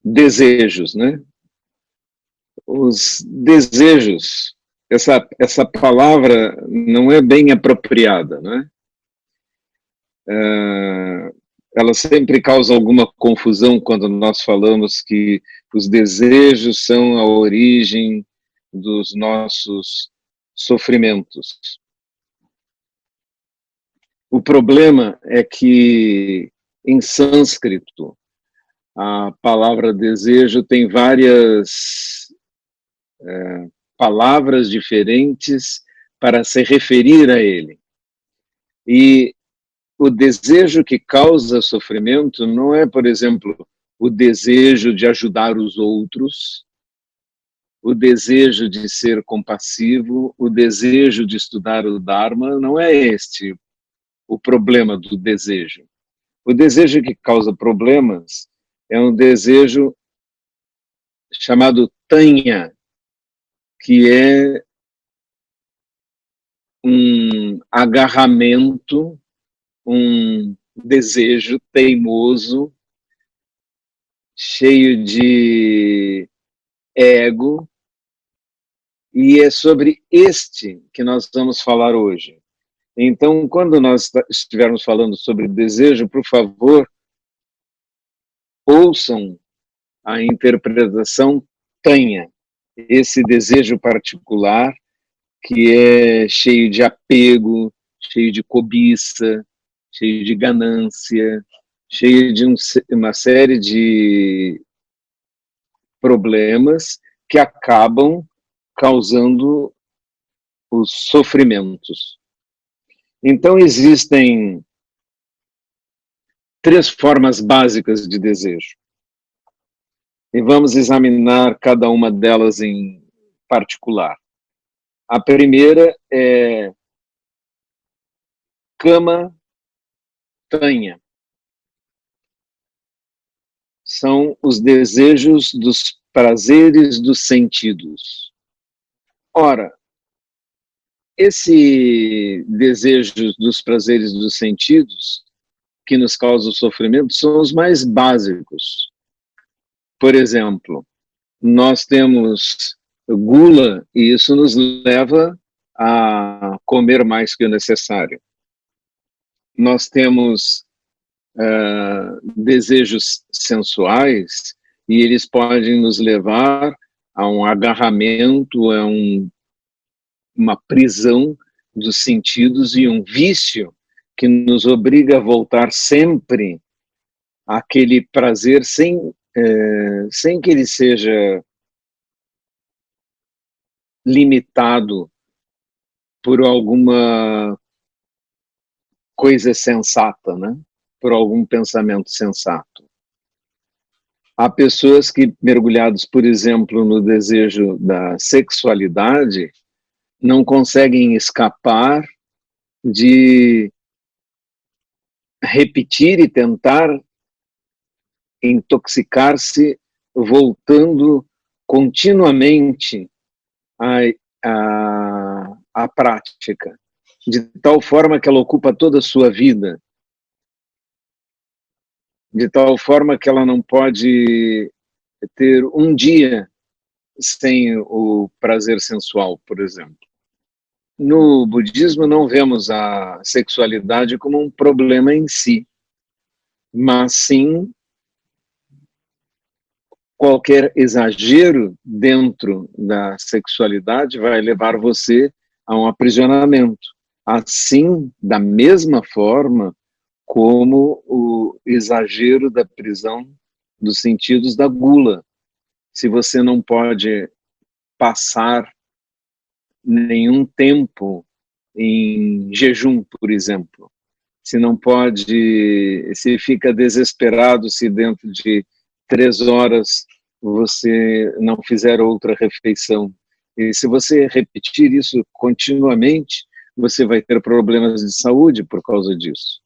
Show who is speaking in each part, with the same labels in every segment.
Speaker 1: desejos, né? Os desejos, essa palavra não é bem apropriada, né? Ela sempre causa alguma confusão quando nós falamos que os desejos são a origem dos nossos sofrimentos. O problema é que, em sânscrito, a palavra desejo tem várias palavras diferentes para se referir a ele. E o desejo que causa sofrimento não é, por exemplo, o desejo de ajudar os outros, o desejo de ser compassivo, o desejo de estudar o Dharma, não é este o problema do desejo. O desejo que causa problemas é um desejo chamado Tanya, que é um agarramento, um desejo teimoso, cheio de ego, e é sobre este que nós vamos falar hoje. Então, quando nós estivermos falando sobre desejo, por favor, ouçam a interpretação Tanya, esse desejo particular que é cheio de apego, cheio de cobiça, cheio de ganância, cheio de uma série de problemas que acabam causando os sofrimentos. Então, existem 3 formas básicas de desejo. E vamos examinar cada uma delas em particular. A primeira é Kama Tanya. São os desejos dos prazeres dos sentidos. Ora, esse desejo dos prazeres dos sentidos que nos causa o sofrimento são os mais básicos. Por exemplo, nós temos gula e isso nos leva a comer mais que o necessário. Nós temos desejos sensuais e eles podem nos levar a um agarramento, a uma prisão dos sentidos e um vício que nos obriga a voltar sempre àquele prazer sem que ele seja limitado por alguma coisa sensata, né? Por algum pensamento sensato. Há pessoas que, mergulhados, por exemplo, no desejo da sexualidade, não conseguem escapar de repetir e tentar intoxicar-se, voltando continuamente à prática, de tal forma que ela ocupa toda a sua vida, de tal forma que ela não pode ter um dia sem o prazer sensual, por exemplo. No budismo não vemos a sexualidade como um problema em si, mas sim qualquer exagero dentro da sexualidade vai levar você a um aprisionamento. Assim, da mesma forma como o exagero da prisão dos sentidos da gula. Se você não pode passar nenhum tempo em jejum, por exemplo, se não pode, se fica desesperado se dentro de 3 horas você não fizer outra refeição. E se você repetir isso continuamente, você vai ter problemas de saúde por causa disso.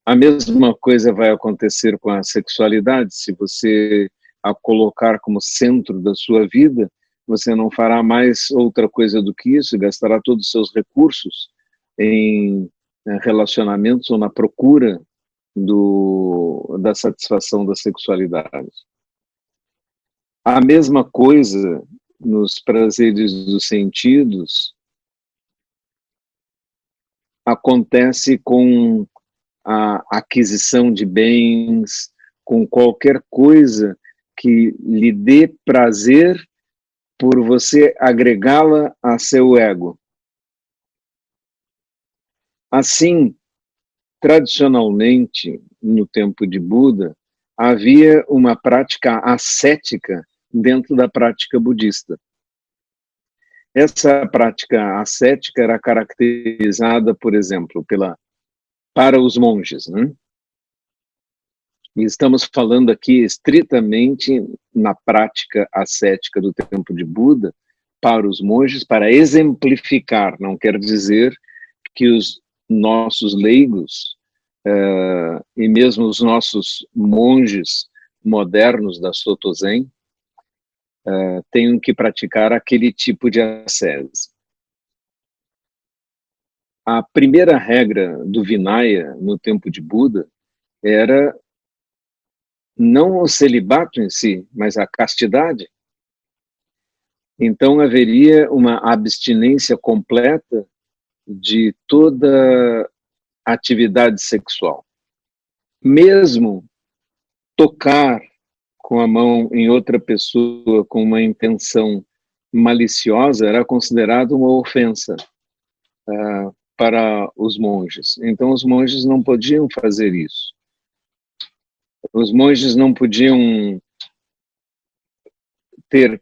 Speaker 1: A mesma coisa vai acontecer com a sexualidade. Se você a colocar como centro da sua vida, você não fará mais outra coisa do que isso, gastará todos os seus recursos em relacionamentos ou na procura da satisfação da sexualidade. A mesma coisa nos prazeres dos sentidos acontece com a aquisição de bens, com qualquer coisa que lhe dê prazer por você agregá-la a seu ego. Assim, tradicionalmente, no tempo de Buda, havia uma prática ascética dentro da prática budista. Essa prática ascética era caracterizada, por exemplo, para os monges, né? E estamos falando aqui estritamente na prática ascética do tempo de Buda para os monges, para exemplificar, não quer dizer que os nossos leigos e mesmo os nossos monges modernos da Soto Zen tenham que praticar aquele tipo de ascese. A primeira regra do Vinaya no tempo de Buda era não o celibato em si, mas a castidade. Então haveria uma abstinência completa de toda atividade sexual. Mesmo tocar com a mão em outra pessoa com uma intenção maliciosa era considerado uma ofensa para os monges. Então os monges não podiam fazer isso. Os monges não podiam ter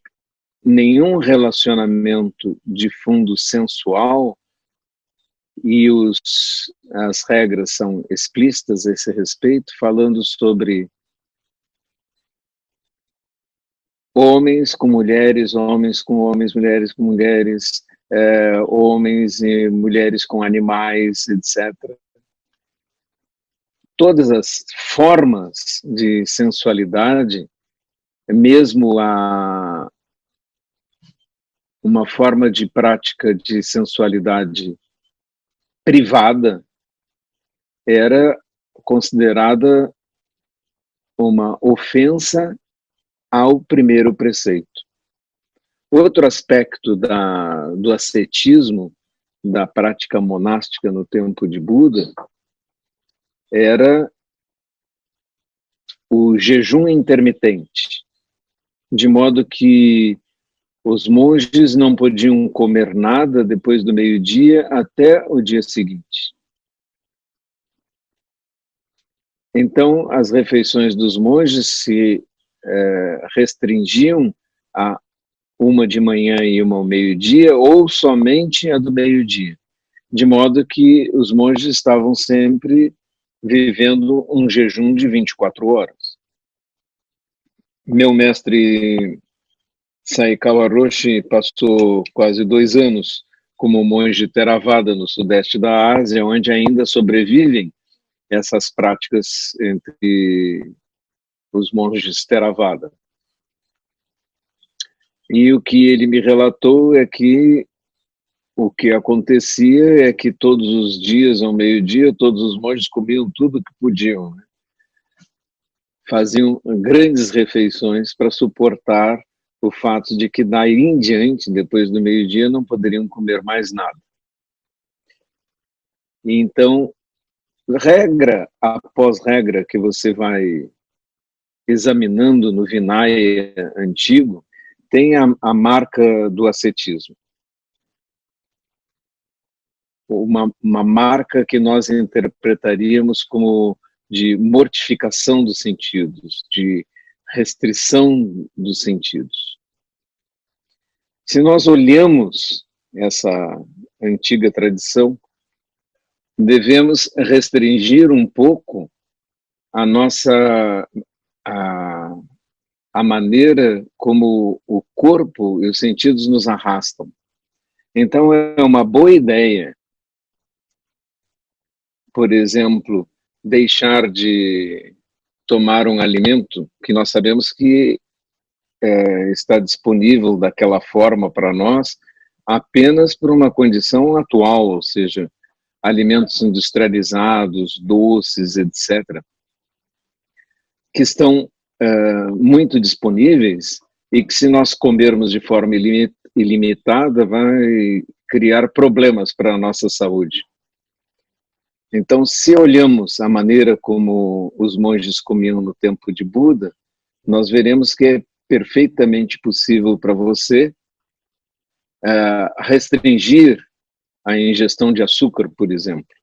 Speaker 1: nenhum relacionamento de fundo sensual, e as regras são explícitas a esse respeito, falando sobre homens com mulheres, homens com homens, mulheres com mulheres, homens e mulheres com animais, etc. Todas as formas de sensualidade, mesmo uma forma de prática de sensualidade privada, era considerada uma ofensa ao primeiro preceito. Outro aspecto do ascetismo, da prática monástica no tempo de Buda, era o jejum intermitente, de modo que os monges não podiam comer nada depois do meio-dia até o dia seguinte. Então, as refeições dos monges se restringiam a uma de manhã e uma ao meio-dia, ou somente a do meio-dia, de modo que os monges estavam sempre vivendo um jejum de 24 horas. Meu mestre Saikawa Roshi passou quase 2 anos como monge Theravada no sudeste da Ásia, onde ainda sobrevivem essas práticas entre os monges Theravada. E o que ele me relatou é que o que acontecia é que todos os dias, ao meio-dia, todos os monges comiam tudo que podiam, né? Faziam grandes refeições para suportar o fato de que daí em diante, depois do meio-dia, não poderiam comer mais nada. E então, regra após regra que você vai examinando no Vinaya antigo, tem a marca do ascetismo. Uma marca que nós interpretaríamos como de mortificação dos sentidos, de restrição dos sentidos. Se nós olhamos essa antiga tradição, devemos restringir um pouco a nossa a maneira como o corpo e os sentidos nos arrastam. Então é uma boa ideia, por exemplo, deixar de tomar um alimento que nós sabemos que está disponível daquela forma para nós apenas por uma condição atual, ou seja, alimentos industrializados, doces, etc., que estão muito disponíveis e que, se nós comermos de forma ilimitada, vai criar problemas para a nossa saúde. Então, se olhamos a maneira como os monges comiam no tempo de Buda, nós veremos que é perfeitamente possível para você restringir a ingestão de açúcar, por exemplo.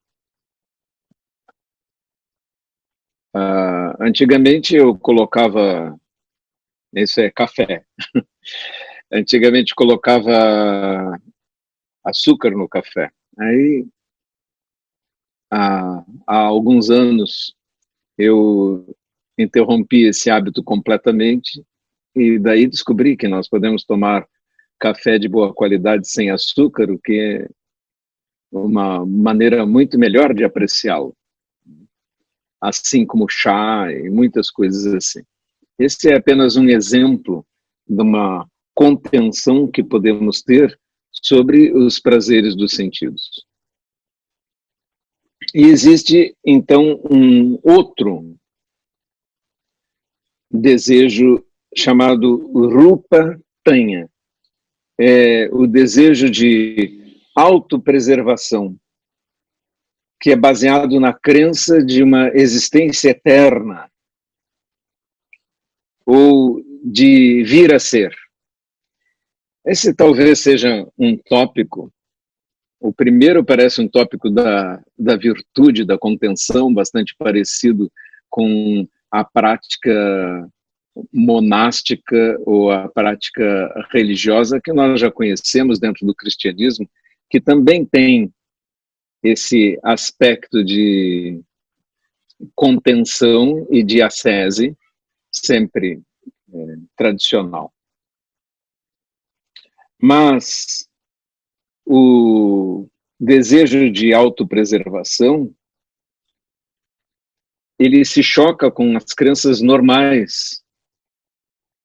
Speaker 1: Antigamente eu colocava, isso é café, antigamente colocava açúcar no café. Aí, há alguns anos, eu interrompi esse hábito completamente e daí descobri que nós podemos tomar café de boa qualidade sem açúcar, o que é uma maneira muito melhor de apreciá-lo, assim como chá e muitas coisas assim. Esse é apenas um exemplo de uma contenção que podemos ter sobre os prazeres dos sentidos. E existe, então, um outro desejo chamado Rupa Tanya, o desejo de autopreservação, que é baseado na crença de uma existência eterna, ou de vir a ser. Esse talvez seja um tópico, o primeiro parece um tópico da virtude, da contenção, bastante parecido com a prática monástica ou a prática religiosa que nós já conhecemos dentro do cristianismo, que também tem esse aspecto de contenção e de ascese, sempre tradicional. Mas o desejo de autopreservação, ele se choca com as crenças normais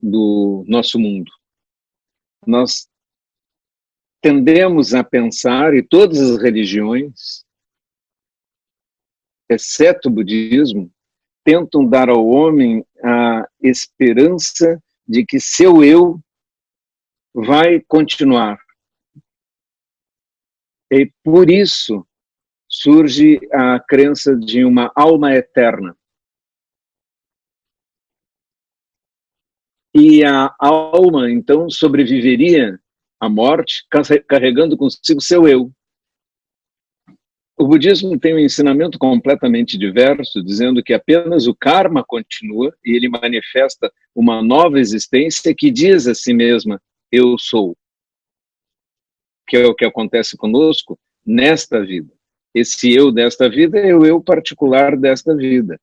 Speaker 1: do nosso mundo. Nós tendemos a pensar, e todas as religiões, exceto o budismo, tentam dar ao homem a esperança de que seu eu vai continuar. E por isso surge a crença de uma alma eterna. E a alma, então, sobreviveria à morte carregando consigo seu eu. O budismo tem um ensinamento completamente diverso, dizendo que apenas o karma continua e ele manifesta uma nova existência que diz a si mesma, eu sou. Que é o que acontece conosco nesta vida. Esse eu desta vida é o eu particular desta vida.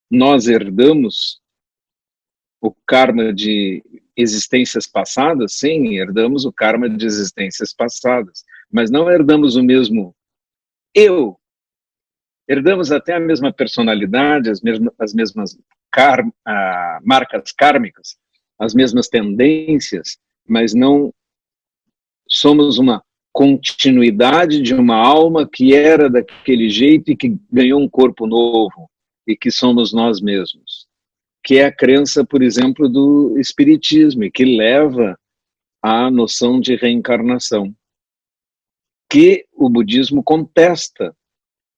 Speaker 1: Nós herdamos o karma de existências passadas? Sim, herdamos o karma de existências passadas, mas não herdamos o mesmo eu. Herdamos até a mesma personalidade, as mesmas marcas kármicas, as mesmas tendências, mas não somos uma continuidade de uma alma que era daquele jeito e que ganhou um corpo novo, e que somos nós mesmos. Que é a crença, por exemplo, do espiritismo, e que leva à noção de reencarnação, que o budismo contesta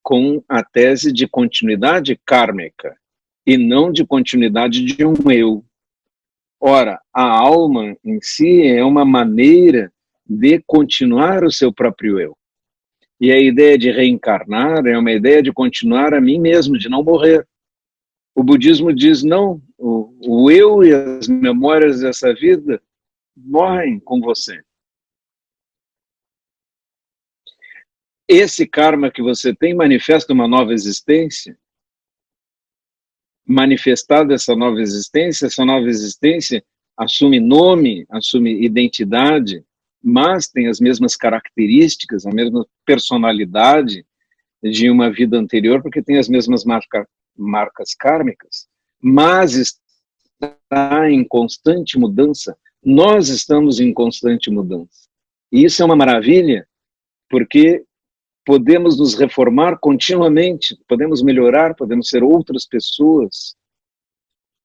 Speaker 1: com a tese de continuidade kármica, e não de continuidade de um eu. Ora, a alma em si é uma maneira de continuar o seu próprio eu. E a ideia de reencarnar é uma ideia de continuar a mim mesmo, de não morrer. O budismo diz, não, o eu e as memórias dessa vida morrem com você. Esse karma que você tem manifesta uma nova existência. Manifestada essa nova existência assume nome, assume identidade, mas tem as mesmas características, a mesma personalidade de uma vida anterior, porque tem as mesmas marcas kármicas, mas está em constante mudança. Nós estamos em constante mudança. E isso é uma maravilha, porque podemos nos reformar continuamente, podemos melhorar, podemos ser outras pessoas,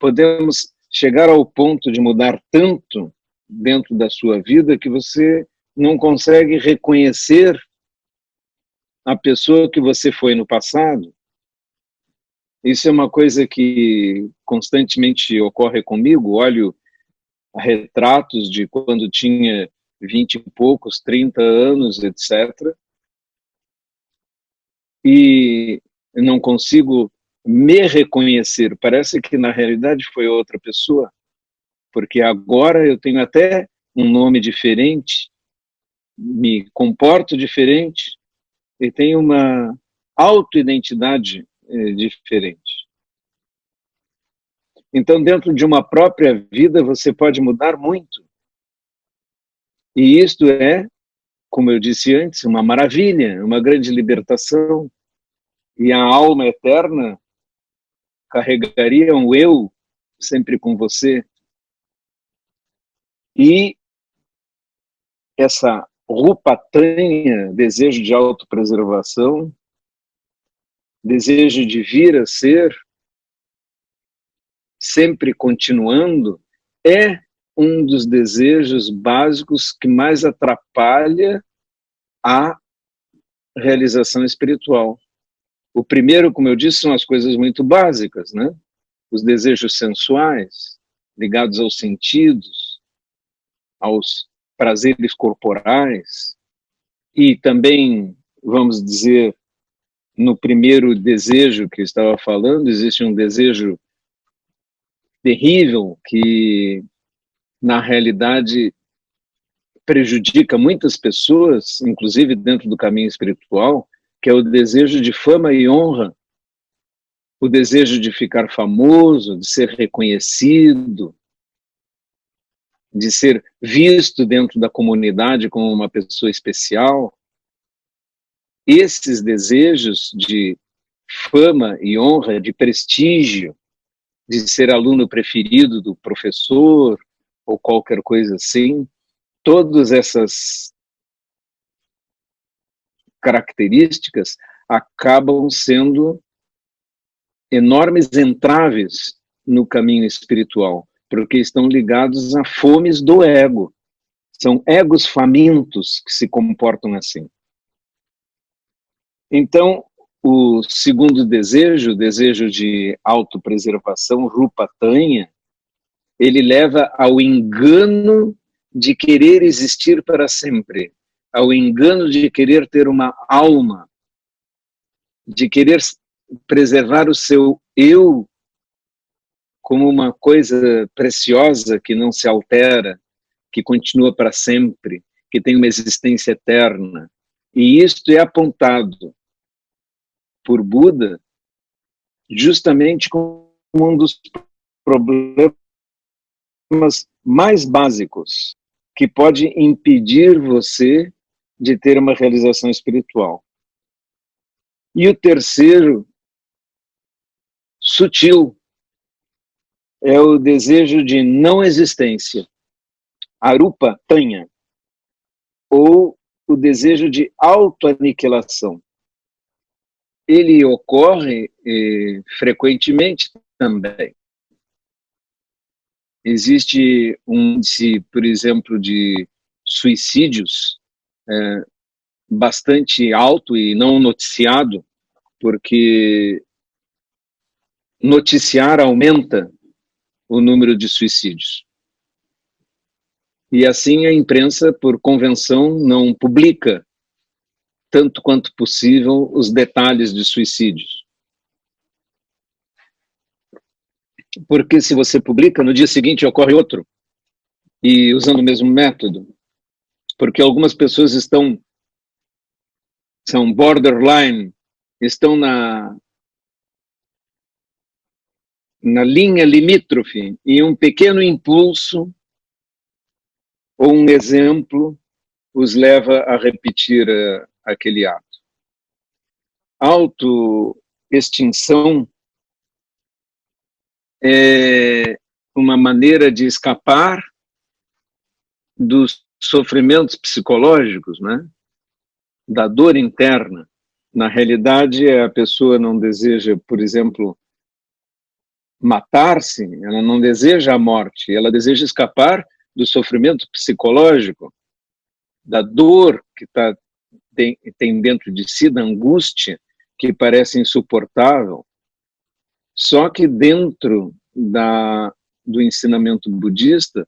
Speaker 1: podemos chegar ao ponto de mudar tanto dentro da sua vida que você não consegue reconhecer a pessoa que você foi no passado. Isso é uma coisa que constantemente ocorre comigo. Olho retratos de quando tinha 20 e poucos, 30 anos, etc. E não consigo me reconhecer. Parece que na realidade foi outra pessoa, porque agora eu tenho até um nome diferente, me comporto diferente e tenho uma autoidentidade diferente. Então, dentro de uma própria vida, você pode mudar muito. E isto é, como eu disse antes, uma maravilha, uma grande libertação. E a alma eterna carregaria um eu sempre com você. E essa rupatanha, desejo de autopreservação, desejo de vir a ser, sempre continuando, é um dos desejos básicos que mais atrapalha a realização espiritual. O primeiro, como eu disse, são as coisas muito básicas, né? Os desejos sensuais, ligados aos sentidos, aos prazeres corporais, e também, vamos dizer, no primeiro desejo que eu estava falando, existe um desejo terrível que, na realidade, prejudica muitas pessoas, inclusive dentro do caminho espiritual, que é o desejo de fama e honra, o desejo de ficar famoso, de ser reconhecido, de ser visto dentro da comunidade como uma pessoa especial. Esses desejos de fama e honra, de prestígio, de ser aluno preferido do professor ou qualquer coisa assim, todas essas características acabam sendo enormes entraves no caminho espiritual, porque estão ligados a fomes do ego. São egos famintos que se comportam assim. Então, o segundo desejo, o desejo de autopreservação, rupatanha, ele leva ao engano de querer existir para sempre, ao engano de querer ter uma alma, de querer preservar o seu eu como uma coisa preciosa que não se altera, que continua para sempre, que tem uma existência eterna. E isto é apontado por Buda justamente como um dos problemas mais básicos que pode impedir você de ter uma realização espiritual. E o terceiro, sutil, é o desejo de não existência, arupa tanha, ou o desejo de autoaniquilação. Ele ocorre frequentemente também. Existe um índice, por exemplo, de suicídios bastante alto e não noticiado, porque noticiar aumenta o número de suicídios. E assim a imprensa, por convenção, não publica tanto quanto possível os detalhes de suicídios. Porque se você publica, no dia seguinte ocorre outro, e usando o mesmo método. Porque algumas pessoas são borderline, estão na linha limítrofe, e um pequeno impulso ou um exemplo os leva a repetir aquele ato. Autoextinção é uma maneira de escapar dos sofrimentos psicológicos, né? Da dor interna. Na realidade, a pessoa não deseja, por exemplo, matar-se, ela não deseja a morte, ela deseja escapar do sofrimento psicológico, da dor que tem dentro de si, da angústia que parece insuportável. Só que dentro do ensinamento budista,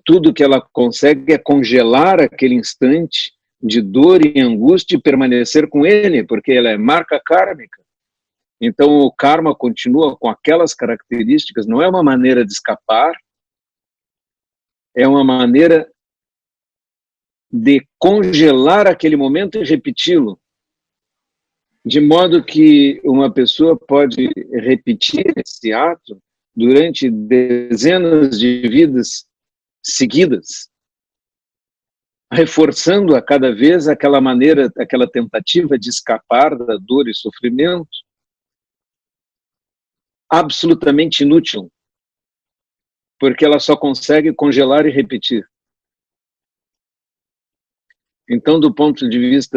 Speaker 1: tudo que ela consegue é congelar aquele instante de dor e angústia e permanecer com ele, porque ela é marca kármica. Então o karma continua com aquelas características, não é uma maneira de escapar, é uma maneira de congelar aquele momento e repeti-lo, de modo que uma pessoa pode repetir esse ato durante dezenas de vidas seguidas, reforçando a cada vez aquela maneira, aquela tentativa de escapar da dor e sofrimento, absolutamente inútil, porque ela só consegue congelar e repetir. Então, do ponto de vista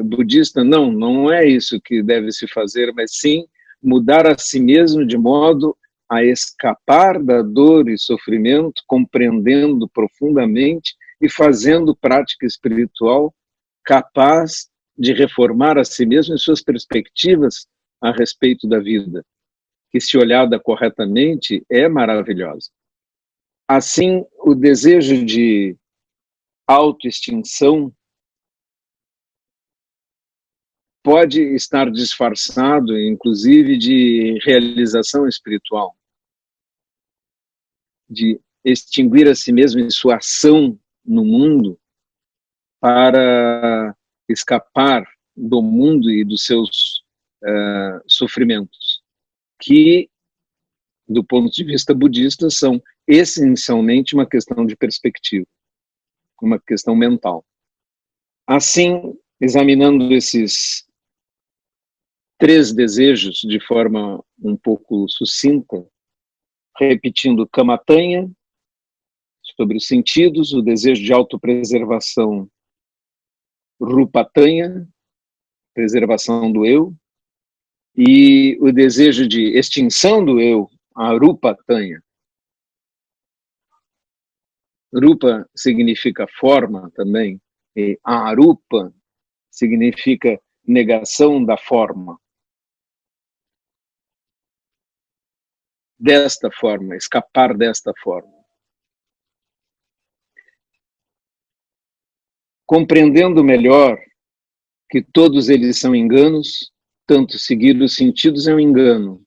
Speaker 1: budista, não é isso que deve se fazer, mas sim mudar a si mesmo de modo a escapar da dor e sofrimento, compreendendo profundamente e fazendo prática espiritual capaz de reformar a si mesmo e suas perspectivas a respeito da vida, que, se olhada corretamente, é maravilhosa. Assim, o desejo de autoextinção pode estar disfarçado, inclusive, de realização espiritual, de extinguir a si mesmo em sua ação no mundo para escapar do mundo e dos seus sofrimentos, que, do ponto de vista budista, são essencialmente uma questão de perspectiva, uma questão mental. Assim, examinando esses 3 desejos de forma um pouco sucinta, repetindo Kamatanha, sobre os sentidos, o desejo de autopreservação, Rupatanha, preservação do eu, e o desejo de extinção do eu, Arupatanha. Rupa significa forma também, e Arupa significa negação da forma. Desta forma, escapar desta forma. Compreendendo melhor que todos eles são enganos, tanto seguir os sentidos é um engano,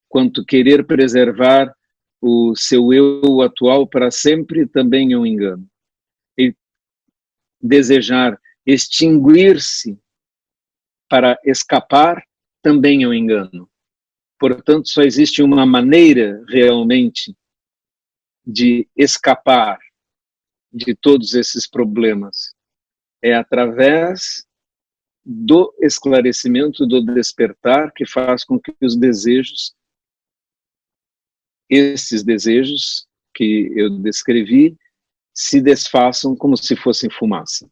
Speaker 1: quanto querer preservar o seu eu atual para sempre também é um engano. E desejar extinguir-se para escapar também é um engano. Portanto, só existe uma maneira realmente de escapar de todos esses problemas. É através do esclarecimento, do despertar, que faz com que os desejos, esses desejos que eu descrevi, se desfaçam como se fossem fumaça.